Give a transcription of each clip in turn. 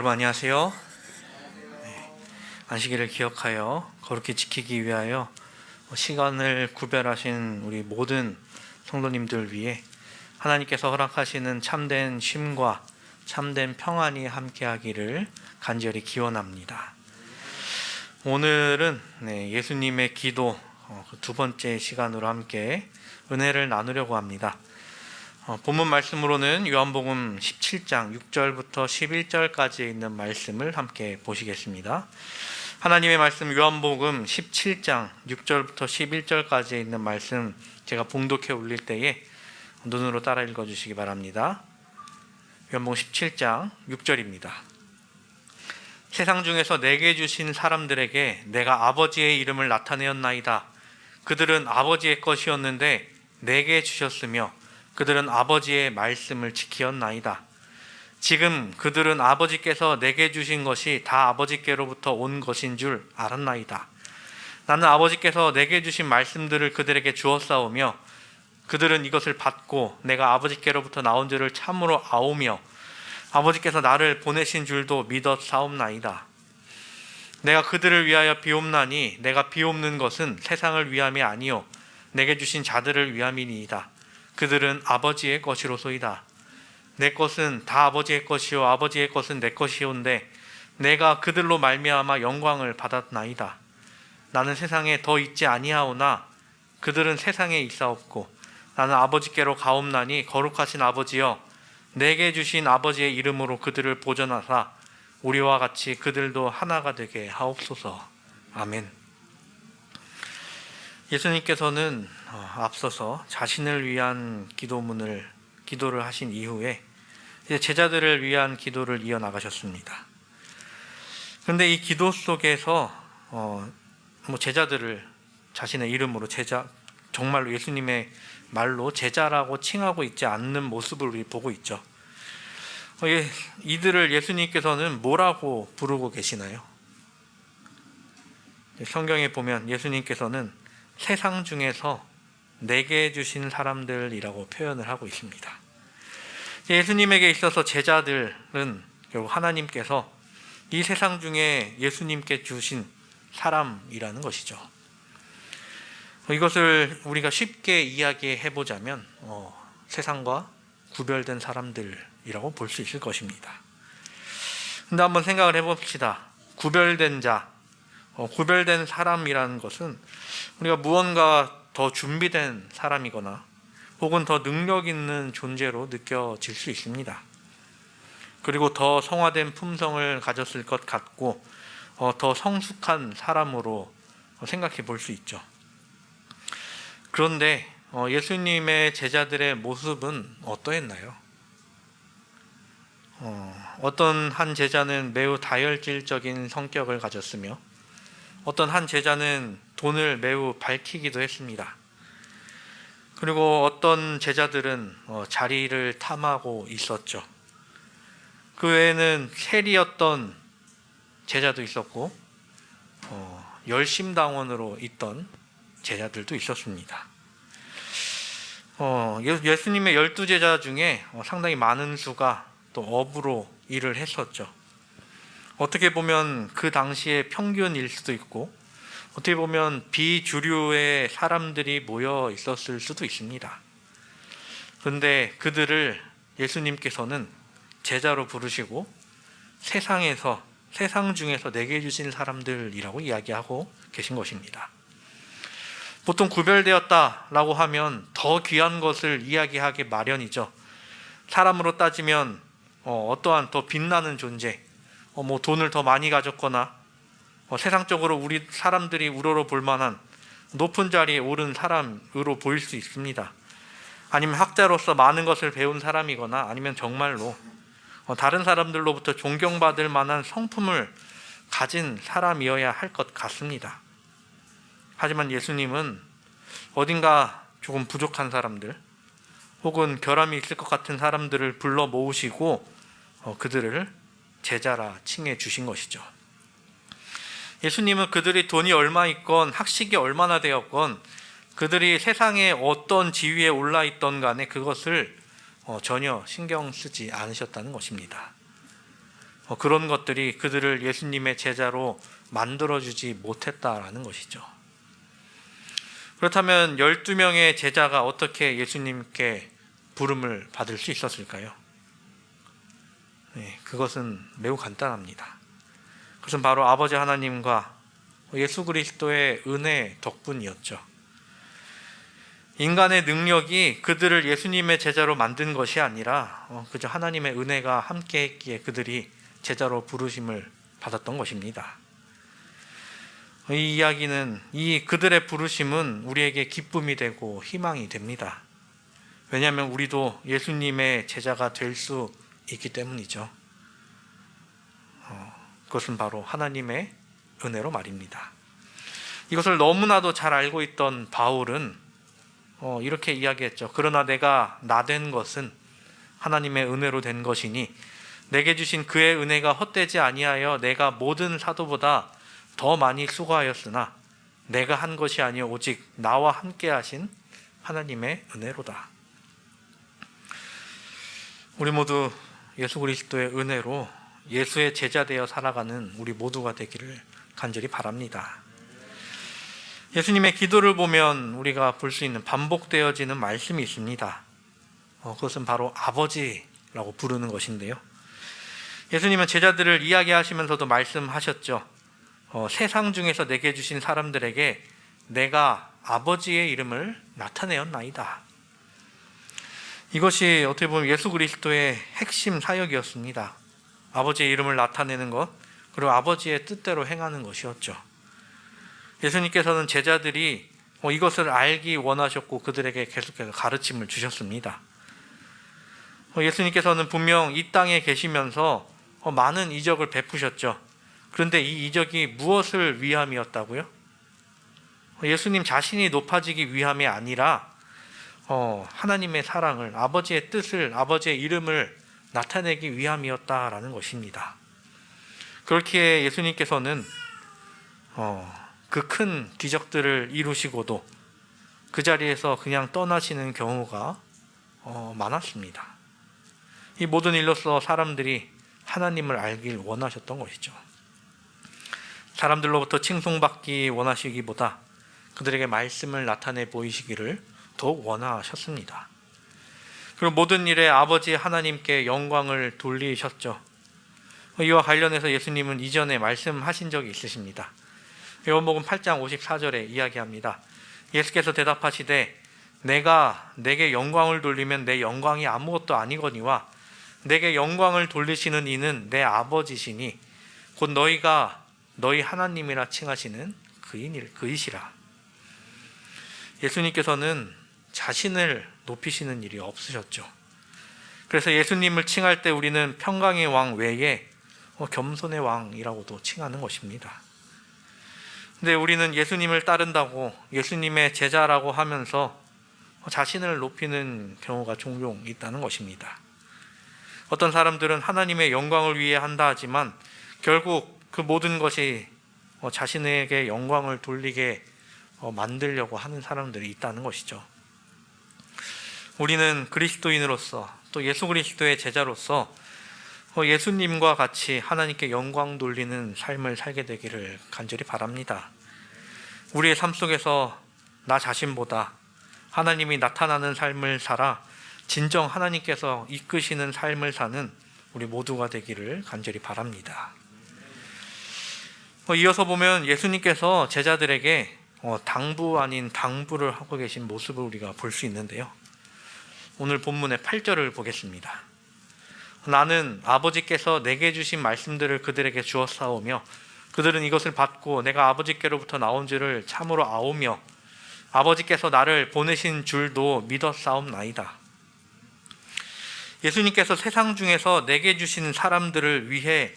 여러분 안녕하세요. 안식일을 기억하여 거룩히 지키기 위하여 시간을 구별하신 우리 모든 성도님들 위해 하나님께서 허락하시는 참된 쉼과 참된 평안이 함께하기를 간절히 기원합니다. 오늘은 예수님의 기도 두 번째 시간으로 함께 은혜를 나누려고 합니다. 본문 말씀으로는 요한복음 17장 6절부터 11절까지 있는 말씀을 함께 보시겠습니다. 하나님의 말씀 요한복음 17장 6절부터 11절까지 있는 말씀 제가 봉독해 올릴 때에 눈으로 따라 읽어주시기 바랍니다. 요한복음 17장 6절입니다. 세상 중에서 내게 주신 사람들에게 내가 아버지의 이름을 나타내었나이다. 그들은 아버지의 것이었는데 내게 주셨으며 그들은 아버지의 말씀을 지키었나이다. 지금 그들은 아버지께서 내게 주신 것이 다 아버지께로부터 온 것인 줄 알았나이다. 나는 아버지께서 내게 주신 말씀들을 그들에게 주었사오며 그들은 이것을 받고 내가 아버지께로부터 나온 줄을 참으로 아오며 아버지께서 나를 보내신 줄도 믿었사옵나이다. 내가 그들을 위하여 비옵나니 내가 비옵는 것은 세상을 위함이 아니요 내게 주신 자들을 위함이니이다. 그들은 아버지의 것이로소이다. 내 것은 다 아버지의 것이요 아버지의 것은 내 것이온데 내가 그들로 말미암아 영광을 받았나이다. 나는 세상에 더 있지 아니하오나 그들은 세상에 있사옵고 나는 아버지께로 가옵나니 거룩하신 아버지여 내게 주신 아버지의 이름으로 그들을 보존하사 우리와 같이 그들도 하나가 되게 하옵소서. 아멘. 예수님께서는 앞서서 자신을 위한 기도를 하신 이후에 이제 제자들을 위한 기도를 이어나가셨습니다. 그런데 이 기도 속에서 제자들을 자신의 이름으로 정말로 예수님의 말로 제자라고 칭하고 있지 않는 모습을 우리 보고 있죠. 이들을 예수님께서는 뭐라고 부르고 계시나요? 성경에 보면 예수님께서는 세상 중에서 내게 주신 사람들이라고 표현을 하고 있습니다. 예수님에게 있어서 제자들은 결국 하나님께서 이 세상 중에 예수님께 주신 사람이라는 것이죠. 이것을 우리가 쉽게 이야기해 보자면 세상과 구별된 사람들이라고 볼 수 있을 것입니다. 근데 한번 생각을 해봅시다. 구별된 자, 구별된 사람이라는 것은 우리가 무언가 더 준비된 사람이거나 혹은 더 능력 있는 존재로 느껴질 수 있습니다. 그리고 더 성화된 품성을 가졌을 것 같고 더 성숙한 사람으로 생각해 볼 수 있죠. 그런데 예수님의 제자들의 모습은 어떠했나요? 어떤 한 제자는 매우 다혈질적인 성격을 가졌으며 어떤 한 제자는 돈을 매우 밝히기도 했습니다. 그리고 어떤 제자들은 자리를 탐하고 있었죠. 그 외에는 세리였던 제자도 있었고 열심당원으로 있던 제자들도 있었습니다. 예수님의 12제자 중에 상당히 많은 수가 또 업으로 일을 했었죠. 어떻게 보면 그 당시의 평균일 수도 있고 어떻게 보면 비주류의 사람들이 모여 있었을 수도 있습니다. 그런데 그들을 예수님께서는 제자로 부르시고 세상 중에서 내게 주신 사람들이라고 이야기하고 계신 것입니다. 보통 구별되었다라고 하면 더 귀한 것을 이야기하기 마련이죠. 사람으로 따지면 어떠한 더 빛나는 존재, 돈을 더 많이 가졌거나 세상적으로 우리 사람들이 우러러 볼 만한 높은 자리에 오른 사람으로 보일 수 있습니다. 아니면 학자로서 많은 것을 배운 사람이거나 아니면 정말로 다른 사람들로부터 존경받을 만한 성품을 가진 사람이어야 할 것 같습니다. 하지만 예수님은 어딘가 조금 부족한 사람들 혹은 결함이 있을 것 같은 사람들을 불러 모으시고 그들을 제자라 칭해 주신 것이죠. 예수님은 그들이 돈이 얼마 있건 학식이 얼마나 되었건 그들이 세상에 어떤 지위에 올라 있던 간에 그것을 전혀 신경 쓰지 않으셨다는 것입니다. 그런 것들이 그들을 예수님의 제자로 만들어주지 못했다라는 것이죠. 그렇다면 12명의 제자가 어떻게 예수님께 부름을 받을 수 있었을까요? 그것은 매우 간단합니다. 그것은 바로 아버지 하나님과 예수 그리스도의 은혜 덕분이었죠. 인간의 능력이 그들을 예수님의 제자로 만든 것이 아니라 그저 하나님의 은혜가 함께했기에 그들이 제자로 부르심을 받았던 것입니다. 이 이야기는, 이 그들의 부르심은 우리에게 기쁨이 되고 희망이 됩니다. 왜냐하면 우리도 예수님의 제자가 될 수 있기 때문이죠. 그것은 바로 하나님의 은혜로 말입니다. 이것을 너무나도 잘 알고 있던 바울은 이렇게 이야기했죠. 그러나 내가 나 된 것은 하나님의 은혜로 된 것이니 내게 주신 그의 은혜가 헛되지 아니하여 내가 모든 사도보다 더 많이 수고하였으나 내가 한 것이 아니요 오직 나와 함께 하신 하나님의 은혜로다. 우리 모두 예수 그리스도의 은혜로 예수의 제자 되어 살아가는 우리 모두가 되기를 간절히 바랍니다. 예수님의 기도를 보면 우리가 볼 수 있는 반복되어지는 말씀이 있습니다. 그것은 바로 아버지라고 부르는 것인데요. 예수님은 제자들을 이야기하시면서도 말씀하셨죠. 세상 중에서 내게 주신 사람들에게 내가 아버지의 이름을 나타내었나이다. 이것이 어떻게 보면 예수 그리스도의 핵심 사역이었습니다. 아버지의 이름을 나타내는 것, 그리고 아버지의 뜻대로 행하는 것이었죠. 예수님께서는 제자들이 이것을 알기 원하셨고 그들에게 계속해서 가르침을 주셨습니다. 예수님께서는 분명 이 땅에 계시면서 많은 이적을 베푸셨죠. 그런데 이 이적이 무엇을 위함이었다고요? 예수님 자신이 높아지기 위함이 아니라 하나님의 사랑을, 아버지의 뜻을, 아버지의 이름을 나타내기 위함이었다라는 것입니다. 그렇기에 예수님께서는 그 큰 기적들을 이루시고도 그 자리에서 그냥 떠나시는 경우가 많았습니다. 이 모든 일로서 사람들이 하나님을 알길 원하셨던 것이죠. 사람들로부터 칭송받기 원하시기보다 그들에게 말씀을 나타내 보이시기를 더욱 원하셨습니다. 그리고 모든 일에 아버지 하나님께 영광을 돌리셨죠. 이와 관련해서 예수님은 이전에 말씀하신 적이 있으십니다. 요한복음 8장 54절에 이야기합니다. 예수께서 대답하시되 내가 내게 영광을 돌리면 내 영광이 아무것도 아니거니와 내게 영광을 돌리시는 이는 내 아버지시니 곧 너희가 너희 하나님이라 칭하시는 그이시라. 예수님께서는 자신을 높이시는 일이 없으셨죠. 그래서 예수님을 칭할 때 우리는 평강의 왕 외에 겸손의 왕이라고도 칭하는 것입니다. 근데 우리는 예수님을 따른다고 예수님의 제자라고 하면서 자신을 높이는 경우가 종종 있다는 것입니다. 어떤 사람들은 하나님의 영광을 위해 한다 하지만 결국 그 모든 것이 자신에게 영광을 돌리게 만들려고 하는 사람들이 있다는 것이죠. 우리는 그리스도인으로서 또 예수 그리스도의 제자로서 예수님과 같이 하나님께 영광 돌리는 삶을 살게 되기를 간절히 바랍니다. 우리의 삶 속에서 나 자신보다 하나님이 나타나는 삶을 살아 진정 하나님께서 이끄시는 삶을 사는 우리 모두가 되기를 간절히 바랍니다. 이어서 보면 예수님께서 제자들에게 당부 아닌 당부를 하고 계신 모습을 우리가 볼 수 있는데요. 오늘 본문의 8절을 보겠습니다. 나는 아버지께서 내게 주신 말씀들을 그들에게 주었사오며 그들은 이것을 받고 내가 아버지께로부터 나온 줄을 참으로 아오며 아버지께서 나를 보내신 줄도 믿었사옵나이다. 예수님께서 세상 중에서 내게 주신 사람들을 위해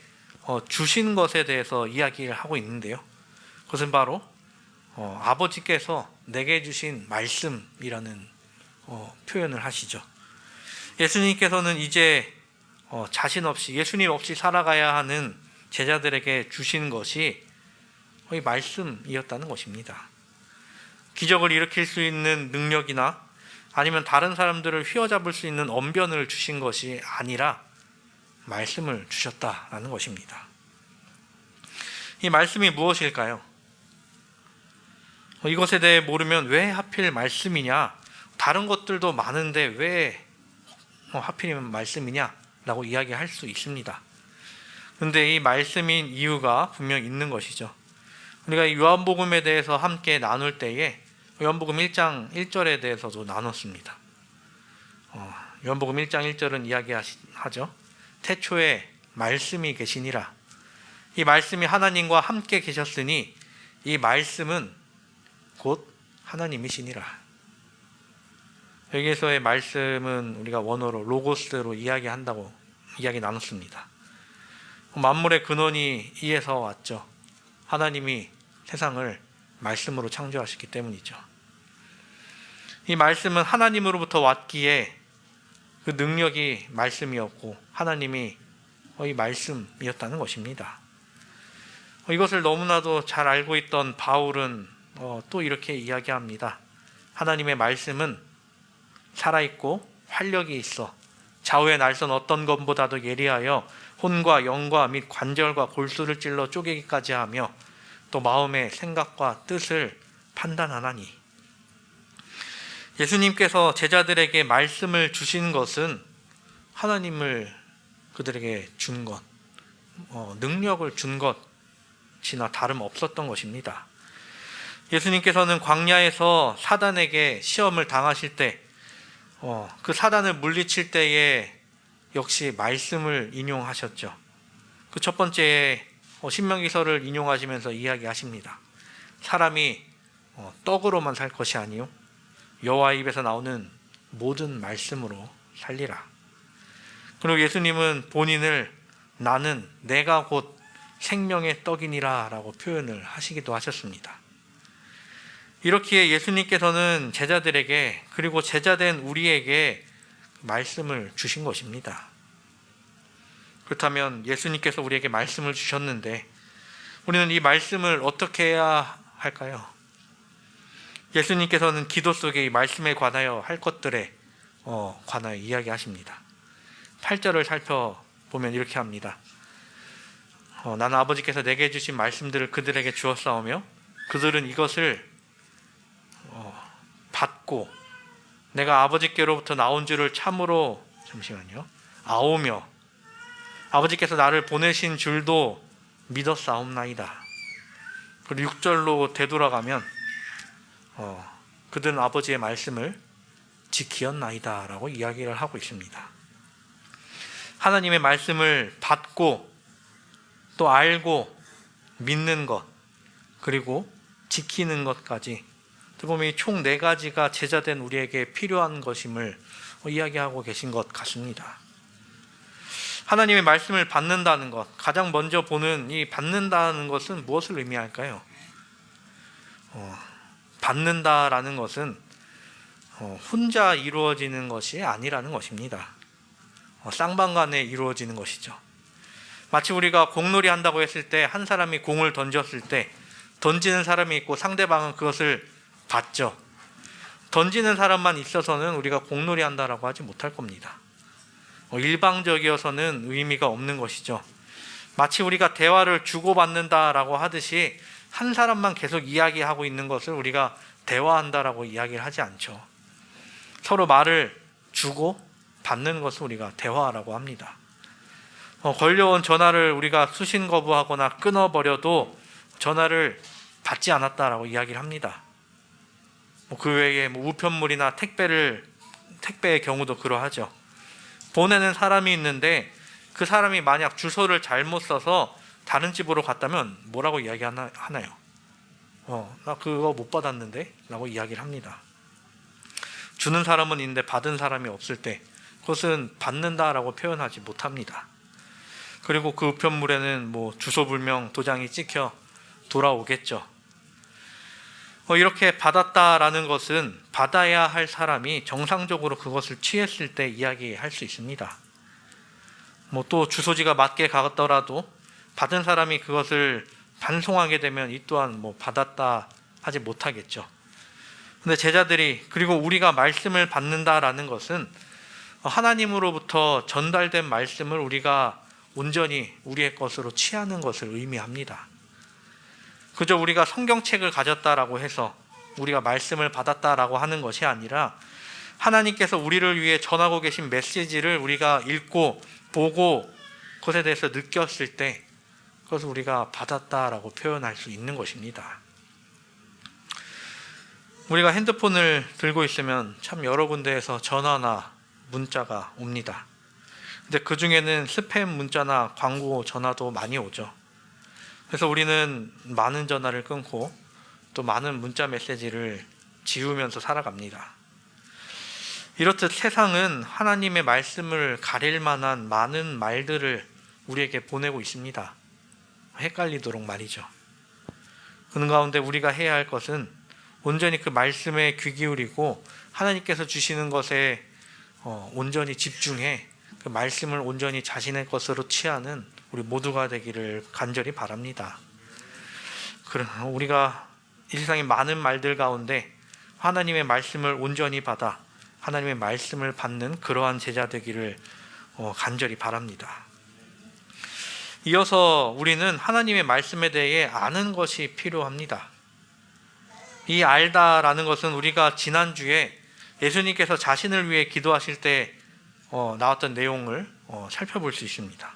주신 것에 대해서 이야기를 하고 있는데요. 그것은 바로 아버지께서 내게 주신 말씀이라는 표현을 하시죠. 예수님께서는 이제 자신 없이 예수님 없이 살아가야 하는 제자들에게 주신 것이 거의 말씀이었다는 것입니다. 기적을 일으킬 수 있는 능력이나 아니면 다른 사람들을 휘어잡을 수 있는 언변을 주신 것이 아니라 말씀을 주셨다라는 것입니다. 이 말씀이 무엇일까요? 이것에 대해 모르면 왜 하필 말씀이냐, 다른 것들도 많은데 왜 하필이면 말씀이냐라고 이야기할 수 있습니다. 그런데 이 말씀인 이유가 분명 있는 것이죠. 우리가 이 요한복음에 대해서 함께 나눌 때에 요한복음 1장 1절에 대해서도 나눴습니다. 요한복음 1장 1절은 이야기하죠. 태초에 말씀이 계시니라. 이 말씀이 하나님과 함께 계셨으니 이 말씀은 곧 하나님이시니라. 여기에서의 말씀은 우리가 원어로 로고스로 이야기한다고 이야기 나눴습니다. 만물의 근원이 이에서 왔죠. 하나님이 세상을 말씀으로 창조하셨기 때문이죠. 이 말씀은 하나님으로부터 왔기에 그 능력이 말씀이었고 하나님이 이 말씀이었다는 것입니다. 이것을 너무나도 잘 알고 있던 바울은 또 이렇게 이야기합니다. 하나님의 말씀은 살아있고 활력이 있어 좌우의 날선 어떤 것보다도 예리하여 혼과 영과 및 관절과 골수를 찔러 쪼개기까지 하며 또 마음의 생각과 뜻을 판단하나니. 예수님께서 제자들에게 말씀을 주신 것은 하나님을 그들에게 준 것, 능력을 준 것이나 다름없었던 것입니다. 예수님께서는 광야에서 사단에게 시험을 당하실 때 그 사단을 물리칠 때에 역시 말씀을 인용하셨죠. 그 첫 번째 신명기서를 인용하시면서 이야기하십니다. 사람이 떡으로만 살 것이 아니요 여호와의 입에서 나오는 모든 말씀으로 살리라. 그리고 예수님은 본인을 나는 내가 곧 생명의 떡이니라 라고 표현을 하시기도 하셨습니다. 이렇기에 예수님께서는 제자들에게 그리고 제자된 우리에게 말씀을 주신 것입니다. 그렇다면 예수님께서 우리에게 말씀을 주셨는데 우리는 이 말씀을 어떻게 해야 할까요? 예수님께서는 기도 속에 이 말씀에 관하여 할 것들에 관하여 이야기하십니다. 8절을 살펴보면 이렇게 합니다. 나는 아버지께서 내게 주신 말씀들을 그들에게 주었사오며 그들은 이것을 받고 내가 아버지께로부터 나온 줄을 참으로 아오며 아버지께서 나를 보내신 줄도 믿었사옵나이다. 그리고 6절로 되돌아가면 그들은 아버지의 말씀을 지키었나이다 라고 이야기를 하고 있습니다. 하나님의 말씀을 받고 또 알고 믿는 것 그리고 지키는 것까지 보면 총 4가지가 제자된 우리에게 필요한 것임을 이야기하고 계신 것 같습니다. 하나님의 말씀을 받는다는 것, 가장 먼저 보는 이 받는다는 것은 무엇을 의미할까요? 받는다라는 것은 혼자 이루어지는 것이 아니라는 것입니다. 쌍방간에 이루어지는 것이죠. 마치 우리가 공놀이 한다고 했을 때 한 사람이 공을 던졌을 때 던지는 사람이 있고 상대방은 그것을 받죠. 던지는 사람만 있어서는 우리가 공놀이 한다라고 하지 못할 겁니다. 일방적이어서는 의미가 없는 것이죠. 마치 우리가 대화를 주고받는다라고 하듯이 한 사람만 계속 이야기하고 있는 것을 우리가 대화한다라고 이야기를 하지 않죠. 서로 말을 주고 받는 것을 우리가 대화라고 합니다. 걸려온 전화를 우리가 수신 거부하거나 끊어버려도 전화를 받지 않았다라고 이야기를 합니다. 그 외에 우편물이나 택배의 경우도 그러하죠. 보내는 사람이 있는데 그 사람이 만약 주소를 잘못 써서 다른 집으로 갔다면 뭐라고 이야기하나요? 나 그거 못 받았는데 라고 이야기를 합니다. 주는 사람은 있는데 받은 사람이 없을 때 그것은 받는다라고 표현하지 못합니다. 그리고 그 우편물에는 주소불명 도장이 찍혀 돌아오겠죠. 이렇게 받았다라는 것은 받아야 할 사람이 정상적으로 그것을 취했을 때 이야기할 수 있습니다. 또 주소지가 맞게 가더라도 받은 사람이 그것을 반송하게 되면 이 또한 받았다 하지 못하겠죠. 근데 제자들이 그리고 우리가 말씀을 받는다라는 것은 하나님으로부터 전달된 말씀을 우리가 온전히 우리의 것으로 취하는 것을 의미합니다. 그저 우리가 성경책을 가졌다라고 해서 우리가 말씀을 받았다라고 하는 것이 아니라 하나님께서 우리를 위해 전하고 계신 메시지를 우리가 읽고 보고 그것에 대해서 느꼈을 때 그것을 우리가 받았다라고 표현할 수 있는 것입니다. 우리가 핸드폰을 들고 있으면 참 여러 군데에서 전화나 문자가 옵니다. 근데 그 중에는 스팸 문자나 광고 전화도 많이 오죠. 그래서 우리는 많은 전화를 끊고 또 많은 문자 메시지를 지우면서 살아갑니다. 이렇듯 세상은 하나님의 말씀을 가릴 만한 많은 말들을 우리에게 보내고 있습니다. 헷갈리도록 말이죠. 그 가운데 우리가 해야 할 것은 온전히 그 말씀에 귀 기울이고 하나님께서 주시는 것에 온전히 집중해 그 말씀을 온전히 자신의 것으로 취하는 우리 모두가 되기를 간절히 바랍니다. 그러나 우리가 이 세상의 많은 말들 가운데 하나님의 말씀을 온전히 받아 하나님의 말씀을 받는 그러한 제자 되기를 간절히 바랍니다. 이어서 우리는 하나님의 말씀에 대해 아는 것이 필요합니다. 이 알다라는 것은 우리가 지난주에 예수님께서 자신을 위해 기도하실 때 나왔던 내용을 살펴볼 수 있습니다.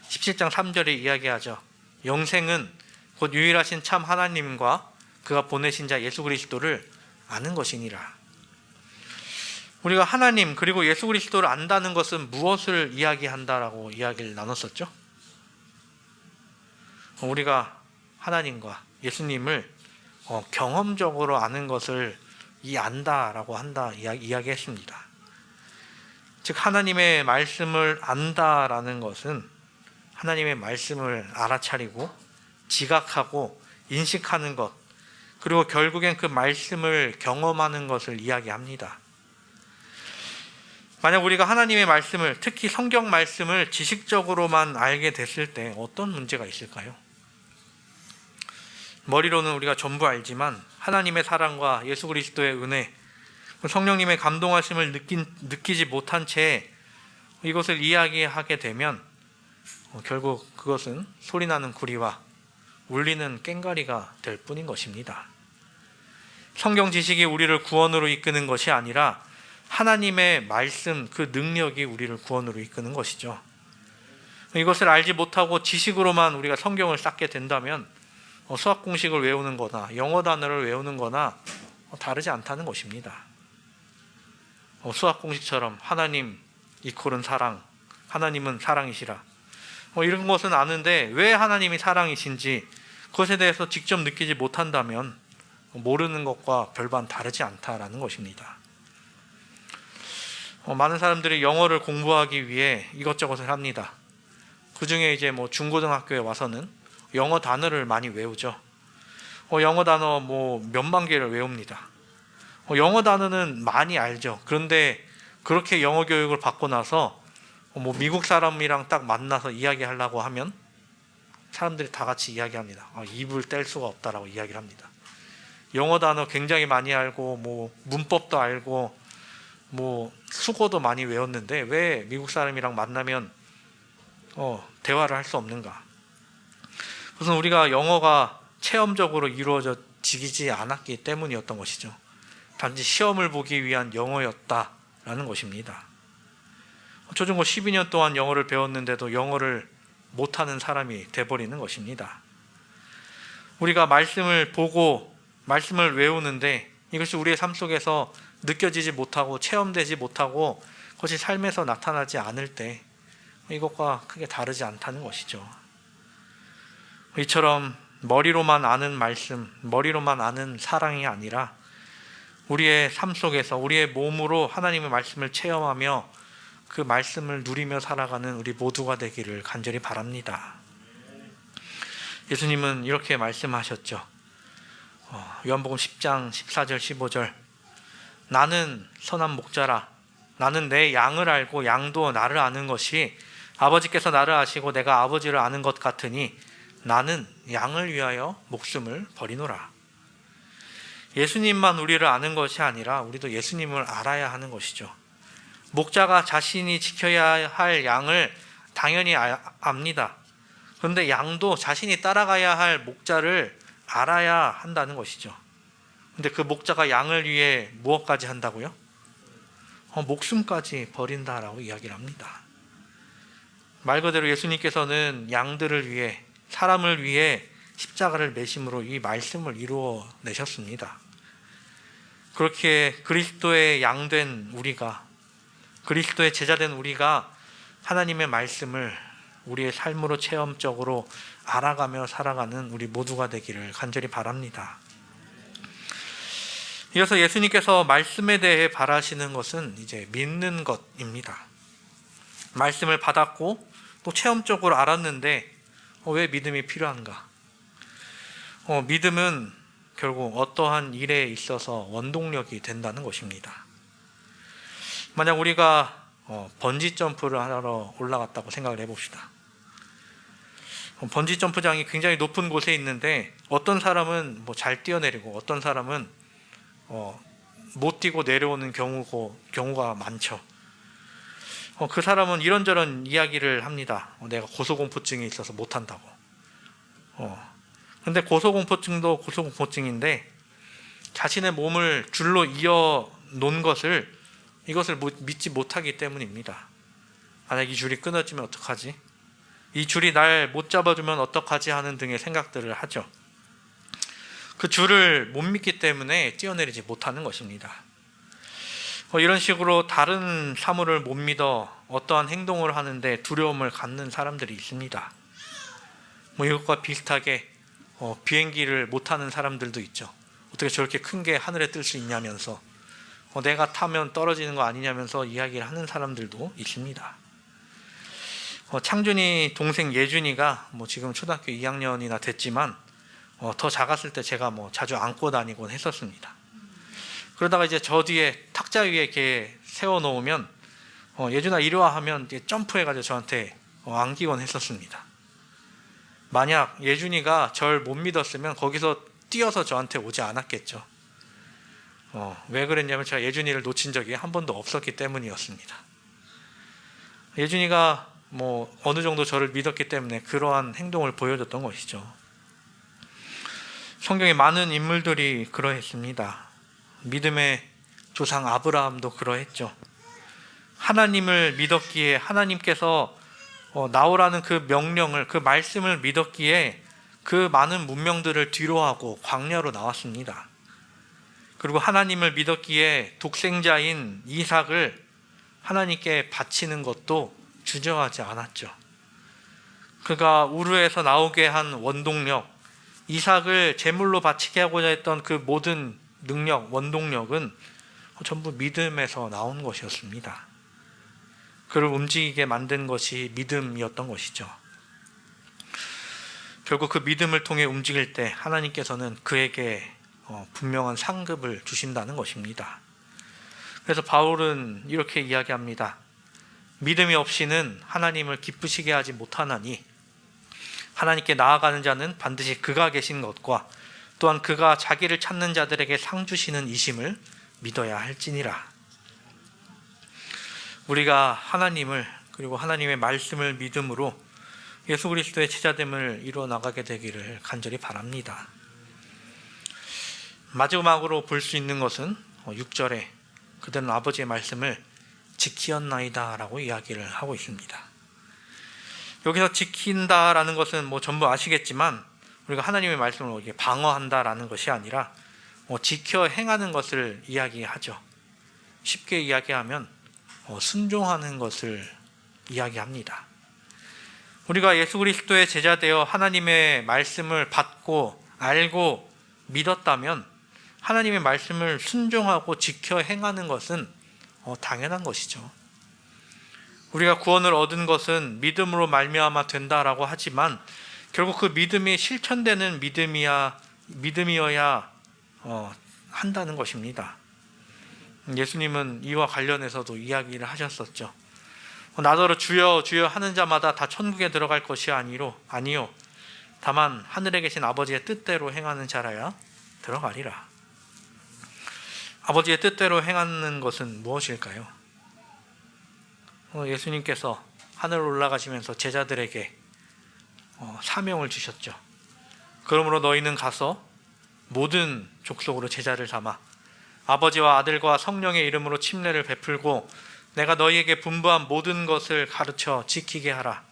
17장 3절에 이야기하죠. 영생은 곧 유일하신 참 하나님과 그가 보내신 자 예수 그리스도를 아는 것이니라. 우리가 하나님 그리고 예수 그리스도를 안다는 것은 무엇을 이야기한다라고 이야기를 나눴었죠? 우리가 하나님과 예수님을 경험적으로 아는 것을 안다라고 이야기했습니다. 즉 하나님의 말씀을 안다라는 것은 하나님의 말씀을 알아차리고 지각하고 인식하는 것, 그리고 결국엔 그 말씀을 경험하는 것을 이야기합니다. 만약 우리가 하나님의 말씀을, 특히 성경 말씀을 지식적으로만 알게 됐을 때 어떤 문제가 있을까요? 머리로는 우리가 전부 알지만 하나님의 사랑과 예수 그리스도의 은혜, 성령님의 감동하심을 느끼지 못한 채 이것을 이야기하게 되면 결국 그것은 소리나는 구리와 울리는 꽹과리가 될 뿐인 것입니다. 성경 지식이 우리를 구원으로 이끄는 것이 아니라 하나님의 말씀, 그 능력이 우리를 구원으로 이끄는 것이죠. 이것을 알지 못하고 지식으로만 우리가 성경을 쌓게 된다면 수학 공식을 외우는 거나 영어 단어를 외우는 거나 다르지 않다는 것입니다. 수학 공식처럼 하나님 이퀄은 사랑, 하나님은 사랑이시라, 이런 것은 아는데 왜 하나님이 사랑이신지 그것에 대해서 직접 느끼지 못한다면 모르는 것과 별반 다르지 않다라는 것입니다. 많은 사람들이 영어를 공부하기 위해 이것저것을 합니다. 그 중에 이제 중고등학교에 와서는 영어 단어를 많이 외우죠. 영어 단어 몇만 개를 외웁니다. 영어 단어는 많이 알죠. 그런데 그렇게 영어 교육을 받고 나서 미국 사람이랑 딱 만나서 이야기하려고 하면 사람들이 다 같이 이야기합니다. 입을 뗄 수가 없다라고 이야기를 합니다. 영어 단어 굉장히 많이 알고 문법도 알고 수고도 많이 외웠는데 왜 미국 사람이랑 만나면 대화를 할 수 없는가? 그것은 우리가 영어가 체험적으로 이루어지지 않았기 때문이었던 것이죠. 단지 시험을 보기 위한 영어였다라는 것입니다. 초중고 12년 동안 영어를 배웠는데도 영어를 못하는 사람이 돼버리는 것입니다. 우리가 말씀을 보고 말씀을 외우는데 이것이 우리의 삶 속에서 느껴지지 못하고 체험되지 못하고 그것이 삶에서 나타나지 않을 때 이것과 크게 다르지 않다는 것이죠. 이처럼 머리로만 아는 말씀, 머리로만 아는 사랑이 아니라 우리의 삶 속에서 우리의 몸으로 하나님의 말씀을 체험하며 그 말씀을 누리며 살아가는 우리 모두가 되기를 간절히 바랍니다. 예수님은 이렇게 말씀하셨죠. 요한복음 10장 14절 15절, 나는 선한 목자라. 나는 내 양을 알고 양도 나를 아는 것이 아버지께서 나를 아시고 내가 아버지를 아는 것 같으니 나는 양을 위하여 목숨을 버리노라. 예수님만 우리를 아는 것이 아니라 우리도 예수님을 알아야 하는 것이죠. 목자가 자신이 지켜야 할 양을 당연히 압니다. 그런데 양도 자신이 따라가야 할 목자를 알아야 한다는 것이죠. 근데 그 목자가 양을 위해 무엇까지 한다고요? 목숨까지 버린다라고 이야기를 합니다. 말 그대로 예수님께서는 양들을 위해, 사람을 위해 십자가를 매심으로 이 말씀을 이루어내셨습니다. 그렇게 그리스도의 양된 우리가, 그리스도의 제자된 우리가 하나님의 말씀을 우리의 삶으로 체험적으로 알아가며 살아가는 우리 모두가 되기를 간절히 바랍니다. 이어서 예수님께서 말씀에 대해 바라시는 것은 이제 믿는 것입니다. 말씀을 받았고 또 체험적으로 알았는데 왜 믿음이 필요한가? 믿음은 결국 어떠한 일에 있어서 원동력이 된다는 것입니다. 만약 우리가 번지 점프를 하러 올라갔다고 생각을 해봅시다. 번지 점프장이 굉장히 높은 곳에 있는데 어떤 사람은 잘 뛰어내리고 어떤 사람은 못 뛰고 내려오는 경우가 많죠. 그 사람은 이런저런 이야기를 합니다. 내가 고소공포증이 있어서 못한다고. 근데 고소공포증도 고소공포증인데 자신의 몸을 줄로 이어 놓은 이것을 믿지 못하기 때문입니다. 만약 이 줄이 끊어지면 어떡하지? 이 줄이 날 못 잡아주면 어떡하지? 하는 등의 생각들을 하죠. 그 줄을 못 믿기 때문에 뛰어내리지 못하는 것입니다. 이런 식으로 다른 사물을 못 믿어 어떠한 행동을 하는데 두려움을 갖는 사람들이 있습니다. 이것과 비슷하게 비행기를 못 타는 사람들도 있죠. 어떻게 저렇게 큰 게 하늘에 뜰 수 있냐면서 내가 타면 떨어지는 거 아니냐면서 이야기를 하는 사람들도 있습니다. 창준이 동생 예준이가 지금 초등학교 2학년이나 됐지만 더 작았을 때 제가 자주 안고 다니곤 했었습니다. 그러다가 이제 저 뒤에 탁자 위에 이렇게 세워놓으면 예준아 이리 와 하면 점프해가지고 저한테 안기곤 했었습니다. 만약 예준이가 절 못 믿었으면 거기서 뛰어서 저한테 오지 않았겠죠. 왜 그랬냐면 제가 예준이를 놓친 적이 한 번도 없었기 때문이었습니다. 예준이가 어느 정도 저를 믿었기 때문에 그러한 행동을 보여줬던 것이죠. 성경에 많은 인물들이 그러했습니다. 믿음의 조상 아브라함도 그러했죠. 하나님을 믿었기에 하나님께서 나오라는 그 명령을, 그 말씀을 믿었기에 그 많은 문명들을 뒤로하고 광야로 나왔습니다. 그리고 하나님을 믿었기에 독생자인 이삭을 하나님께 바치는 것도 주저하지 않았죠. 그가 우르에서 나오게 한 원동력, 이삭을 제물로 바치게 하고자 했던 그 모든 능력, 원동력은 전부 믿음에서 나온 것이었습니다. 그를 움직이게 만든 것이 믿음이었던 것이죠. 결국 그 믿음을 통해 움직일 때 하나님께서는 그에게 분명한 상급을 주신다는 것입니다. 그래서 바울은 이렇게 이야기합니다. 믿음이 없이는 하나님을 기쁘시게 하지 못하나니 하나님께 나아가는 자는 반드시 그가 계신 것과 또한 그가 자기를 찾는 자들에게 상 주시는 이심을 믿어야 할지니라. 우리가 하나님을 그리고 하나님의 말씀을 믿음으로 예수 그리스도의 제자됨을 이루어 나가게 되기를 간절히 바랍니다. 마지막으로 볼 수 있는 것은 6절에 그들은 아버지의 말씀을 지키었나이다 라고 이야기를 하고 있습니다. 여기서 지킨다라는 것은 전부 아시겠지만 우리가 하나님의 말씀을 방어한다라는 것이 아니라 지켜 행하는 것을 이야기하죠. 쉽게 이야기하면 순종하는 것을 이야기합니다. 우리가 예수 그리스도의 제자 되어 하나님의 말씀을 받고 알고 믿었다면 하나님의 말씀을 순종하고 지켜 행하는 것은 당연한 것이죠. 우리가 구원을 얻은 것은 믿음으로 말미암아 된다라고 하지만 결국 그 믿음이 실천되는 믿음이어야 한다는 것입니다. 예수님은 이와 관련해서도 이야기를 하셨었죠. 나더러 주여 주여 하는 자마다 다 천국에 들어갈 것이 아니요 다만 하늘에 계신 아버지의 뜻대로 행하는 자라야 들어가리라. 아버지의 뜻대로 행하는 것은 무엇일까요? 예수님께서 하늘 올라가시면서 제자들에게 사명을 주셨죠. 그러므로 너희는 가서 모든 족속으로 제자를 삼아 아버지와 아들과 성령의 이름으로 침례를 베풀고 내가 너희에게 분부한 모든 것을 가르쳐 지키게 하라.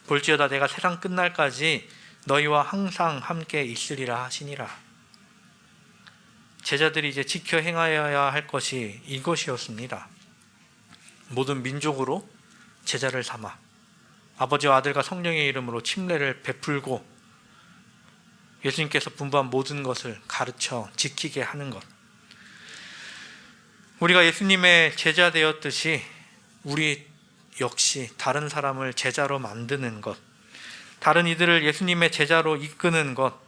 볼지어다 내가 세상 끝날까지 너희와 항상 함께 있으리라 하시니라. 제자들이 이제 지켜 행하여야 할 것이 이것이었습니다. 모든 민족으로 제자를 삼아 아버지와 아들과 성령의 이름으로 침례를 베풀고 예수님께서 분부한 모든 것을 가르쳐 지키게 하는 것. 우리가 예수님의 제자 되었듯이 우리 역시 다른 사람을 제자로 만드는 것, 다른 이들을 예수님의 제자로 이끄는 것,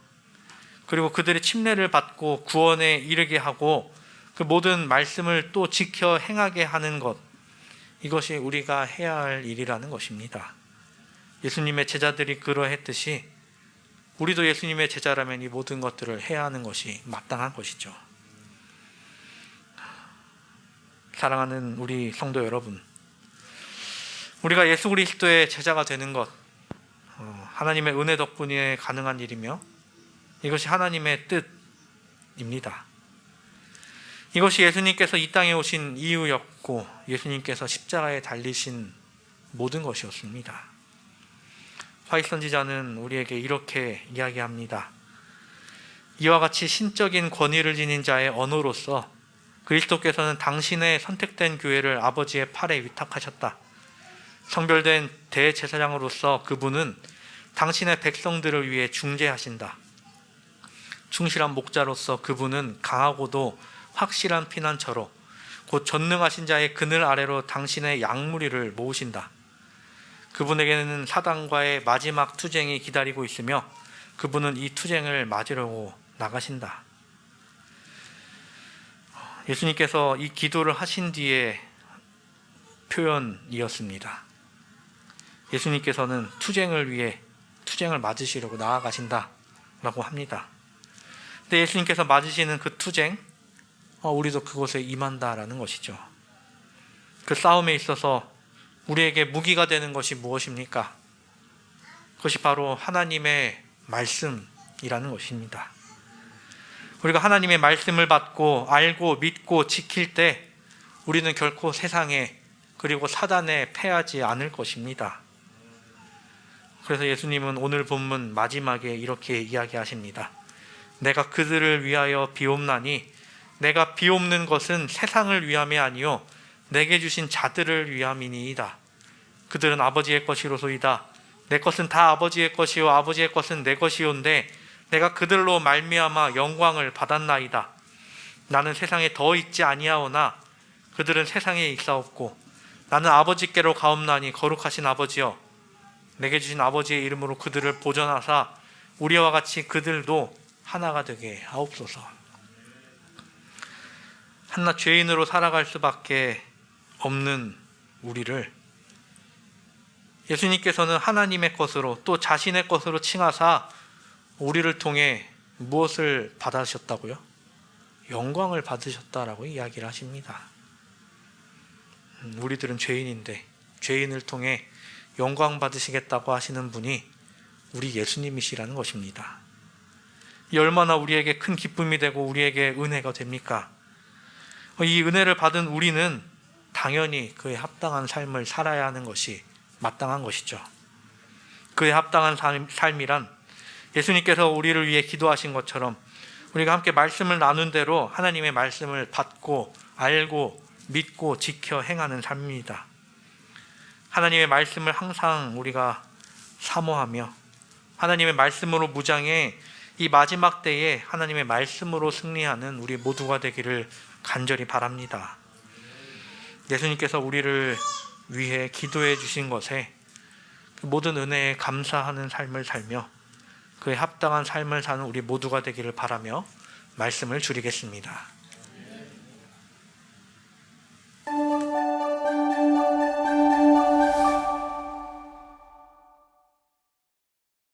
그리고 그들의 침례를 받고 구원에 이르게 하고 그 모든 말씀을 또 지켜 행하게 하는 것, 이것이 우리가 해야 할 일이라는 것입니다. 예수님의 제자들이 그러했듯이 우리도 예수님의 제자라면 이 모든 것들을 해야 하는 것이 마땅한 것이죠. 사랑하는 우리 성도 여러분, 우리가 예수 그리스도의 제자가 되는 것, 하나님의 은혜 덕분에 가능한 일이며 이것이 하나님의 뜻입니다. 이것이 예수님께서 이 땅에 오신 이유였고 예수님께서 십자가에 달리신 모든 것이었습니다. 화이트 선지자는 우리에게 이렇게 이야기합니다. 이와 같이 신적인 권위를 지닌 자의 언어로서 그리스도께서는 당신의 선택된 교회를 아버지의 팔에 위탁하셨다. 성별된 대제사장으로서 그분은 당신의 백성들을 위해 중재하신다. 충실한 목자로서 그분은 강하고도 확실한 피난처로 곧 전능하신 자의 그늘 아래로 당신의 양무리를 모으신다. 그분에게는 사단과의 마지막 투쟁이 기다리고 있으며 그분은 이 투쟁을 맞으려고 나가신다. 예수님께서 이 기도를 하신 뒤에 표현이었습니다. 예수님께서는 투쟁을 위해 투쟁을 맞으시려고 나아가신다 라고 합니다. 근데 예수님께서 맞으시는 그 투쟁, 우리도 그곳에 임한다라는 것이죠. 그 싸움에 있어서 우리에게 무기가 되는 것이 무엇입니까? 그것이 바로 하나님의 말씀이라는 것입니다. 우리가 하나님의 말씀을 받고 알고 믿고 지킬 때 우리는 결코 세상에 그리고 사단에 패하지 않을 것입니다. 그래서 예수님은 오늘 본문 마지막에 이렇게 이야기하십니다. 내가 그들을 위하여 비옵나니 내가 비옵는 것은 세상을 위함이 아니요 내게 주신 자들을 위함이니이다. 그들은 아버지의 것이로소이다. 내 것은 다 아버지의 것이요 아버지의 것은 내 것이온데 내가 그들로 말미암아 영광을 받았나이다. 나는 세상에 더 있지 아니하오나 그들은 세상에 있사옵고 나는 아버지께로 가옵나니 거룩하신 아버지여 내게 주신 아버지의 이름으로 그들을 보전하사 우리와 같이 그들도 하나가 되게 하옵소서. 한낱 죄인으로 살아갈 수밖에 없는 우리를 예수님께서는 하나님의 것으로 또 자신의 것으로 칭하사 우리를 통해 무엇을 받으셨다고요? 영광을 받으셨다라고 이야기를 하십니다. 우리들은 죄인인데 죄인을 통해 영광 받으시겠다고 하시는 분이 우리 예수님이시라는 것입니다. 이 얼마나 우리에게 큰 기쁨이 되고 우리에게 은혜가 됩니까? 이 은혜를 받은 우리는 당연히 그에 합당한 삶을 살아야 하는 것이 마땅한 것이죠. 그에 합당한 삶이란 예수님께서 우리를 위해 기도하신 것처럼 우리가 함께 말씀을 나눈 대로 하나님의 말씀을 받고 알고 믿고 지켜 행하는 삶입니다. 하나님의 말씀을 항상 우리가 사모하며 하나님의 말씀으로 무장해 이 마지막 때에 하나님의 말씀으로 승리하는 우리 모두가 되기를 간절히 바랍니다. 예수님께서 우리를 위해 기도해 주신 것에 모든 은혜에 감사하는 삶을 살며 그에 합당한 삶을 사는 우리 모두가 되기를 바라며 말씀을 줄이겠습니다.